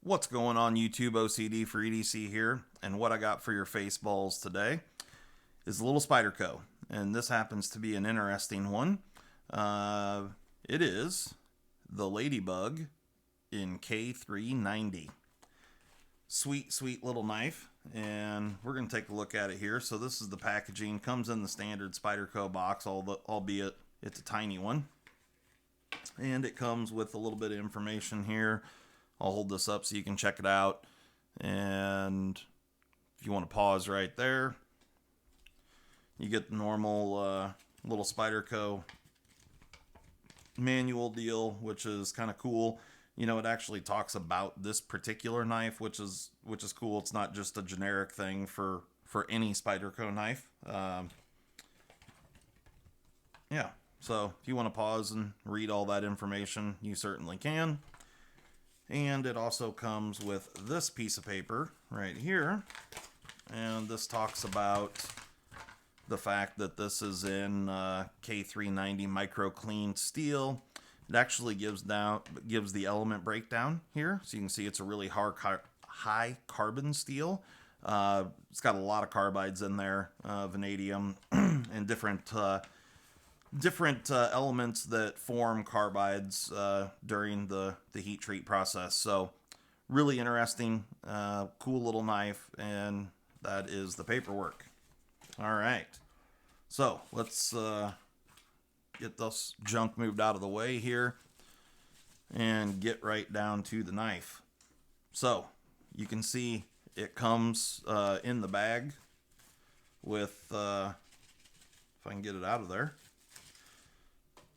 What's going on YouTube? OCD for EDC here, and what I got for your face balls today is a little Spyderco, and this happens to be an interesting one. It is the Ladybug in K390. Sweet, sweet little knife, and we're going to take a look at it here. So this is the packaging. Comes in the standard Spyderco box, albeit it's a tiny one. And it comes with a little bit of information here. I'll hold this up so you can check it out. And if you want to pause right there, you get the normal little Spyderco manual deal, which is kind of cool. You know, it actually talks about this particular knife, which is cool. It's not just a generic thing for any Spyderco knife. Yeah. So if you want to pause and read all that information, you certainly can. And it also comes with this piece of paper right here. And this talks about the fact that this is in K390 micro clean steel. It actually gives the element breakdown here. So you can see it's a really high carbon steel. It's got a lot of carbides in there, vanadium, and different elements that form carbides during the heat treat process. So really interesting, cool little knife, and that is the paperwork. All right, so let's get this junk moved out of the way here and get right down to the knife. So you can see it comes in the bag with, if I can get it out of there,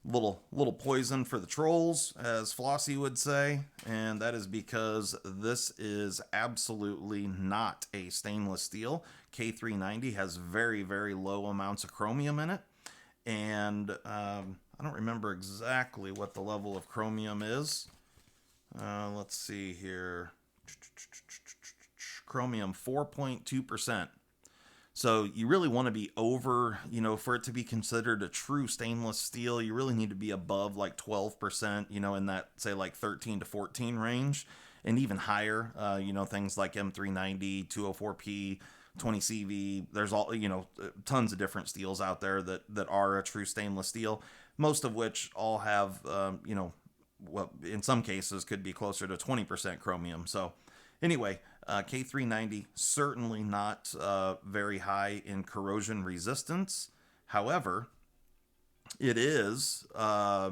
little poison for the trolls, as Flossie would say, and that is because this is absolutely not a stainless steel. K390 has very, very low amounts of chromium in it, and I don't remember exactly what the level of chromium is. Let's see here. Chromium 4.2%. So you really want to be over, for it to be considered a true stainless steel, you really need to be above like 12%, in that, say, like 13 to 14 range, and even higher, things like M390, 204P, 20CV. There's all, tons of different steels out there that are a true stainless steel, most of which all have, well, in some cases could be closer to 20% chromium. So anyway, K390 certainly not very high in corrosion resistance. However, it is a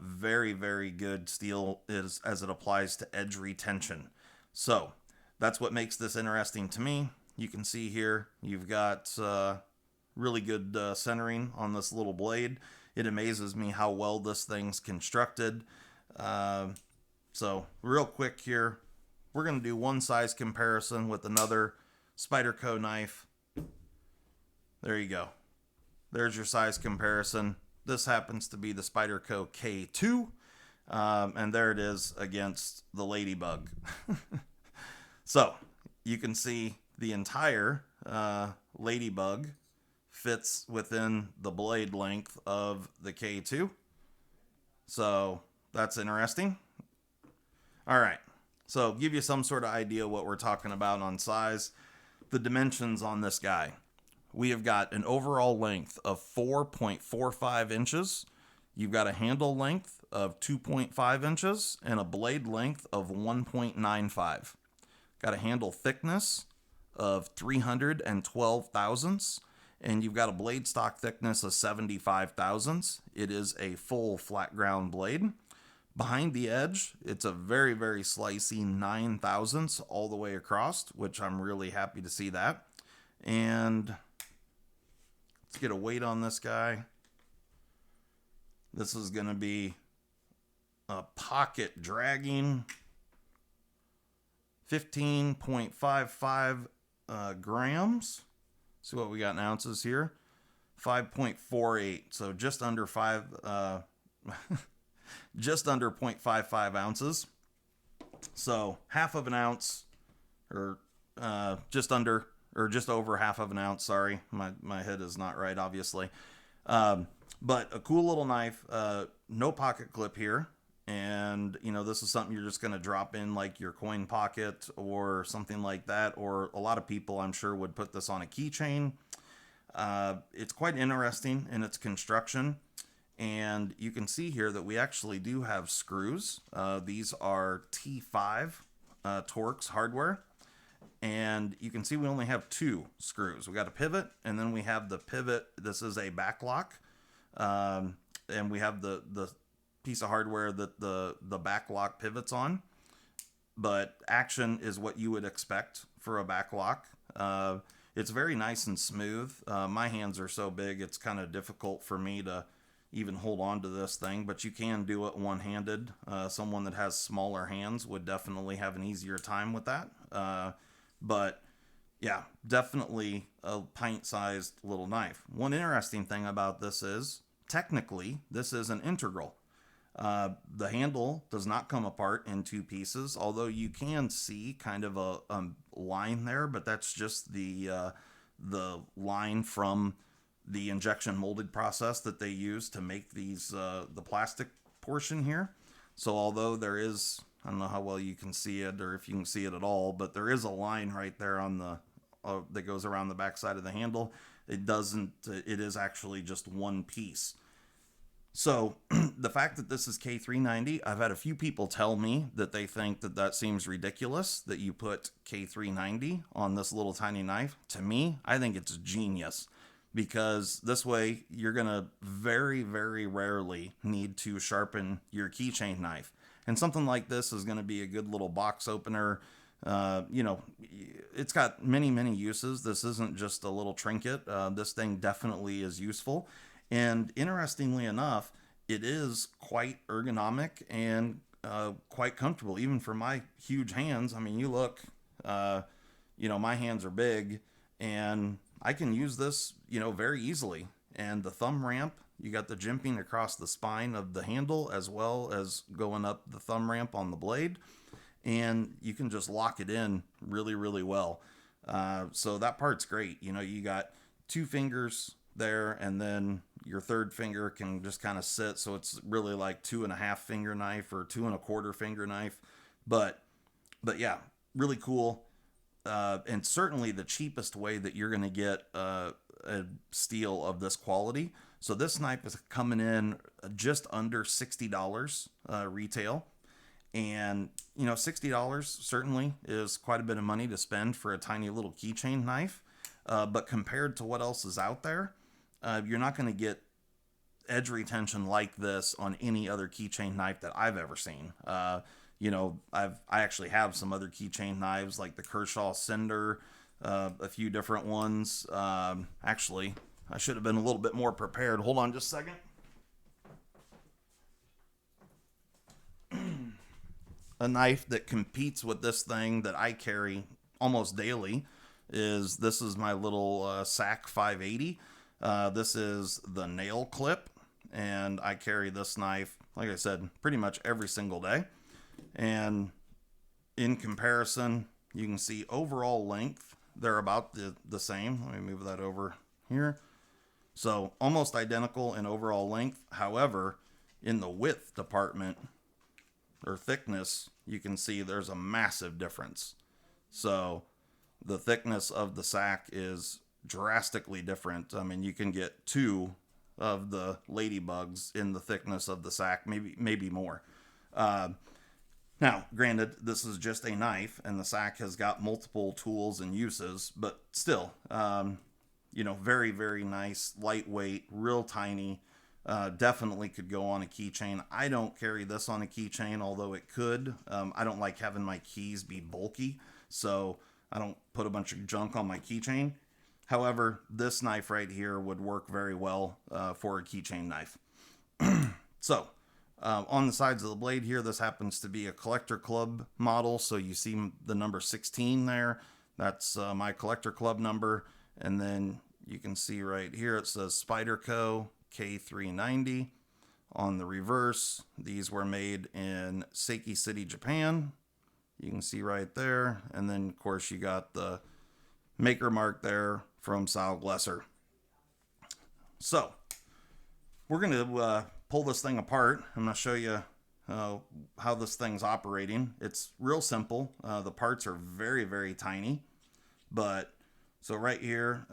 very, very good steel as it applies to edge retention. So that's what makes this interesting to me. You can see here you've got really good centering on this little blade. It amazes me how well this thing's constructed. So real quick here, we're going to do one size comparison with another Spyderco knife. There you go. There's your size comparison. This happens to be the Spyderco K2, and there it is against the Ladybug. So you can see the entire Ladybug fits within the blade length of the K2. So that's interesting. All right, so give you some sort of idea what we're talking about on size. The dimensions on this guy. We have got an overall length of 4.45 inches. You've got a handle length of 2.5 inches and a blade length of 1.95. Got a handle thickness of 312 thousandths, and you've got a blade stock thickness of 75 thousandths. It is a full flat ground blade. Behind the edge, it's a very, very slicey 9 thousandths all the way across, which I'm really happy to see that. And let's get a weight on this guy. This is going to be a pocket dragging 15.55 grams. See what we got in ounces here. 5.48, so just under 5... just under 0.55 ounces. So half of an ounce, or just over half of an ounce. Sorry, my head is not right, obviously. But a cool little knife. No pocket clip here. And, you know, this is something you're just going to drop in like your coin pocket or something like that. Or a lot of people, I'm sure, would put this on a keychain. It's quite interesting in its construction. And you can see here that we actually do have screws. These are T5 Torx hardware. And you can see we only have 2 screws. We got a pivot, and then we have the pivot. This is a back lock. And we have the piece of hardware that the back lock pivots on. But action is what you would expect for a back lock. It's very nice and smooth. My hands are so big, it's kind of difficult for me to even hold on to this thing, but you can do it one-handed. Someone that has smaller hands would definitely have an easier time with that. But yeah, definitely a pint-sized little knife. One interesting thing about this is, technically, this is an integral. The handle does not come apart in 2 pieces, although you can see kind of a line there, but that's just the line from the injection molded process that they use to make these the plastic portion here. So although there is, I don't know how well you can see it or if you can see it at all, but there is a line right there on the that goes around the back side of the handle. It is actually just one piece. So the fact that this is K390, I've had a few people tell me that they think that seems ridiculous that you put K390 on this little tiny knife. To me, I think it's genius, because this way you're going to very, very rarely need to sharpen your keychain knife. And something like this is going to be a good little box opener. You know, it's got many, many uses. This isn't just a little trinket. This thing definitely is useful. And interestingly enough, it is quite ergonomic and quite comfortable, even for my huge hands. I mean, you look, you know, my hands are big, and I can use this, you know, very easily. And the thumb ramp, you got the jimping across the spine of the handle as well as going up the thumb ramp on the blade. And you can just lock it in really, really well. So that part's great. You know, you got 2 fingers there, and then your third finger can just kind of sit, so it's really like 2.5 finger knife or 2.25 finger knife. But yeah, really cool. And certainly the cheapest way that you're going to get a steel of this quality. So this knife is coming in just under $60 retail. And, you know, $60 certainly is quite a bit of money to spend for a tiny little keychain knife. But compared to what else is out there, you're not going to get edge retention like this on any other keychain knife that I've ever seen. You know, I actually have some other keychain knives like the Kershaw Cinder, a few different ones. Actually, I should have been a little bit more prepared. Hold on just a second. A knife that competes with this thing that I carry almost daily is my little SAC 580. This is the nail clip, and I carry this knife, like I said, pretty much every single day. And in comparison, you can see overall length, they're about the same. Let me move that over here. So almost identical in overall length. However, in the width department or thickness, you can see there's a massive difference. So the thickness of the SAC is drastically different. I mean, you can get 2 of the ladybugs in the thickness of the SAC, maybe more. Now, granted, this is just a knife, and the SAC has got multiple tools and uses, but still, you know, very, very nice, lightweight, real tiny. Definitely could go on a keychain. I don't carry this on a keychain, although it could. I don't like having my keys be bulky, so I don't put a bunch of junk on my keychain. However, this knife right here would work very well for a keychain knife. So, on the sides of the blade here, this happens to be a collector club model, so you see the number 16 there. That's my collector club number. And then you can see right here it says Spyderco K390. On the reverse, these were made in Seiki City, Japan. You can see right there. And then, of course, you got the maker mark there from Sal Glesser. So, we're going to pull this thing apart. I'm going to show you how this thing's operating. It's real simple. The parts are very, very tiny. But so right here,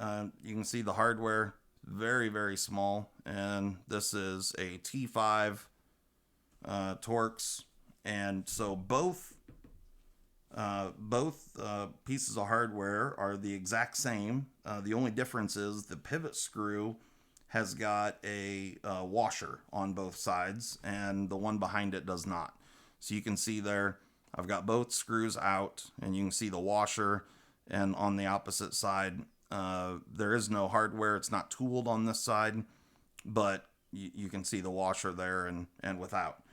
you can see the hardware, very, very small. And this is a T5 Torx. And so both pieces of hardware are the exact same. The only difference is the pivot screw has got a washer on both sides, and the one behind it does not. So you can see there, I've got both screws out, and you can see the washer. And on the opposite side, there is no hardware. It's not tooled on this side, but you can see the washer there and without.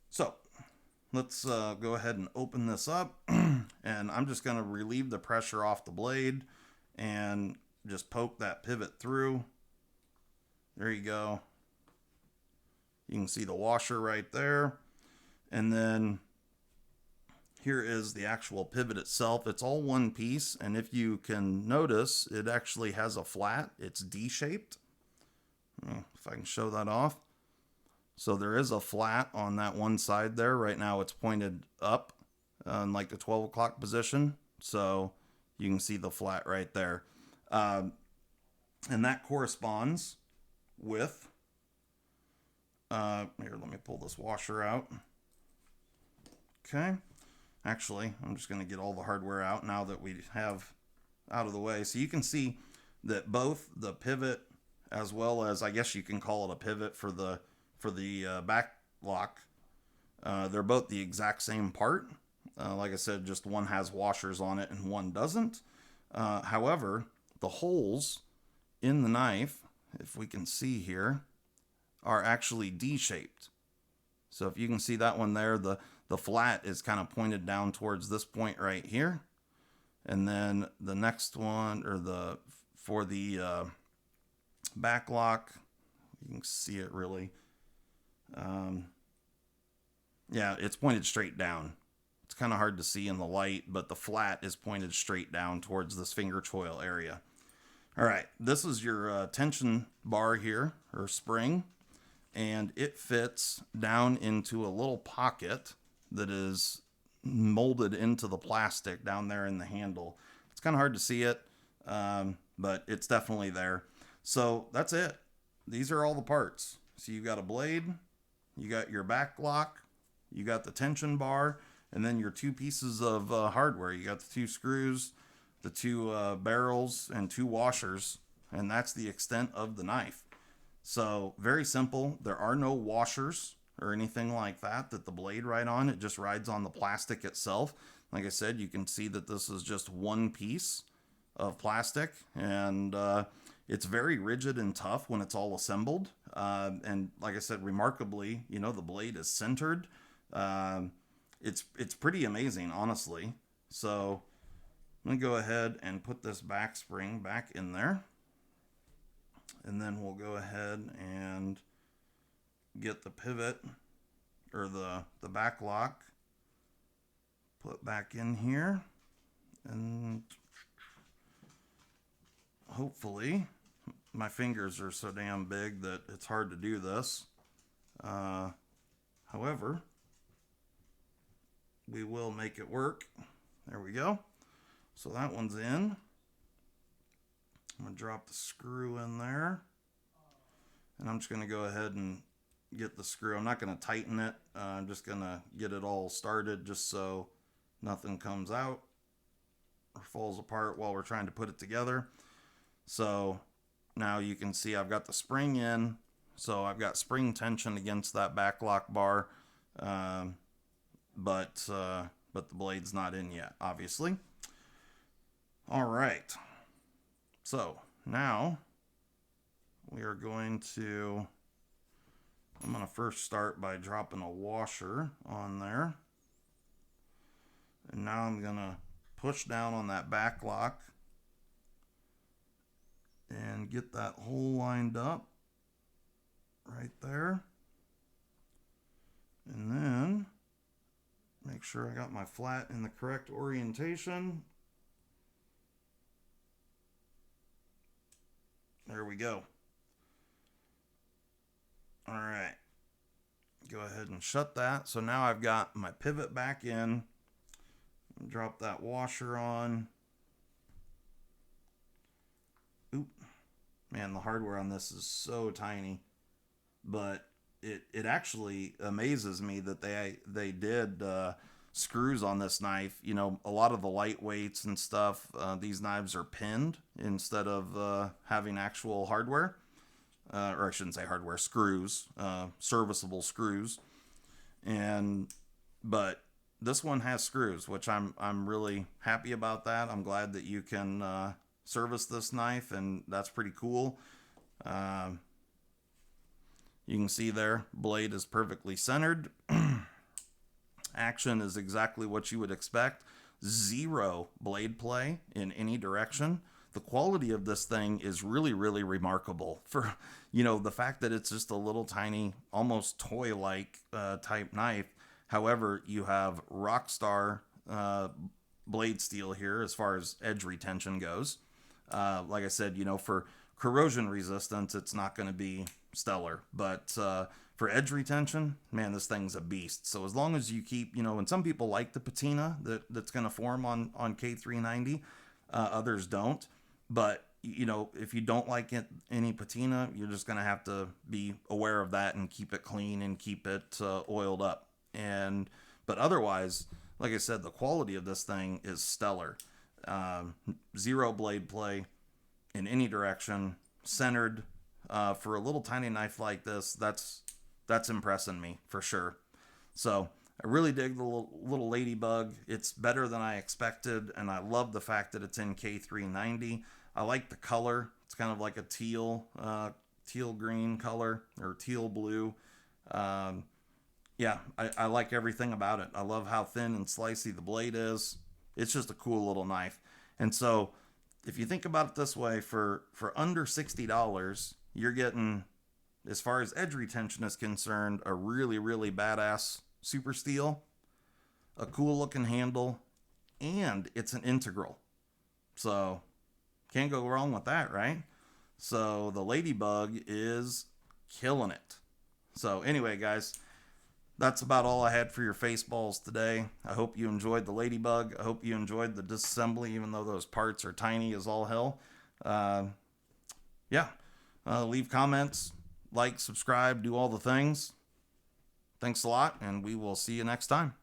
So let's go ahead and open this up. And I'm just going to relieve the pressure off the blade and just poke that pivot through. There you go. You can see the washer right there. And then here is the actual pivot itself. It's all one piece. And if you can notice, it actually has a flat. It's D-shaped. If I can show that off. So there is a flat on that one side there. Right now it's pointed up in like the 12 o'clock position. So you can see the flat right there. And that corresponds with, here, let me pull this washer out. Okay. Actually, I'm just going to get all the hardware out now that we have out of the way. So you can see that both the pivot, as well as, I guess you can call it a pivot for the back lock, they're both the exact same part. Like I said, just one has washers on it and one doesn't. However, the holes in the knife, if we can see here, are actually D-shaped. So if you can see that one there, the flat is kind of pointed down towards this point right here. And then the next one, or for the back lock, you can see it really. Yeah, it's pointed straight down. It's kind of hard to see in the light, but the flat is pointed straight down towards this finger choil area. All right, this is your tension bar here, or spring, and it fits down into a little pocket that is molded into the plastic down there in the handle. It's kind of hard to see it, but it's definitely there. So that's it. These are all the parts. So you got a blade, you got your back lock, you got the tension bar, and then your two pieces of hardware. You got the two screws, the two barrels, and two washers, and that's the extent of the knife. So very simple. There are no washers or anything like that the blade ride on. It just rides on the plastic itself. Like I said, you can see that this is just one piece of plastic, and it's very rigid and tough when it's all assembled. And like I said, remarkably, the blade is centered. It's pretty amazing, honestly. So I'm going to go ahead and put this back spring back in there. And then we'll go ahead and get the pivot, or the back lock, put back in here. And hopefully, my fingers are so damn big that it's hard to do this. However, we will make it work. There we go. So that one's in. I'm going to drop the screw in there. And I'm just going to go ahead and get the screw. I'm not going to tighten it. I'm just going to get it all started just so nothing comes out or falls apart while we're trying to put it together. So now you can see I've got the spring in. So I've got spring tension against that back lock bar. But the blade's not in yet, obviously. All right. So now we are going to, I'm going to first start by dropping a washer on there. And now I'm going to push down on that back lock and get that hole lined up right there. And then make sure I got my flat in the correct orientation. There we go. All right. Go ahead and shut that. So now I've got my pivot back in. Drop that washer on. Oop. Man, the hardware on this is so tiny. But it actually amazes me that they did screws on this knife. You know, a lot of the lightweights and stuff, these knives are pinned instead of having actual hardware. Or I shouldn't say hardware, screws, serviceable screws. But this one has screws, which I'm really happy about that. I'm glad that you can service this knife, and that's pretty cool. You can see there, blade is perfectly centered. Action is exactly what you would expect. Zero blade play in any direction. The quality of this thing is really, really remarkable for, you know, the fact that it's just a little tiny, almost toy-like type knife. However, you have Rockstar blade steel here as far as edge retention goes. Like I said, you know, for corrosion resistance, it's not going to be stellar, but for edge retention, man, this thing's a beast. So as long as you keep, you know, and some people like the patina that's going to form on K390, others don't. But, you know, if you don't like any patina, you're just going to have to be aware of that and keep it clean and keep it oiled up. But otherwise, like I said, the quality of this thing is stellar. Zero blade play in any direction, centered. For a little tiny knife like this, that's impressing me for sure. So I really dig the little Ladybug. It's better than I expected, and I love the fact that it's in K390. I like the color. It's kind of like a teal green color, or teal blue. Yeah, I like everything about it. I love how thin and slicey the blade is. It's just a cool little knife. And so if you think about it this way, for under $60, you're getting, as far as edge retention is concerned, a really, really badass super steel, a cool looking handle, and it's an integral. So can't go wrong with that, right? So the Ladybug is killing it. So anyway, guys, that's about all I had for your face balls today. I hope you enjoyed the Ladybug. I hope you enjoyed the disassembly, even though those parts are tiny as all hell. Leave comments, like, subscribe, do all the things. Thanks a lot, and we will see you next time.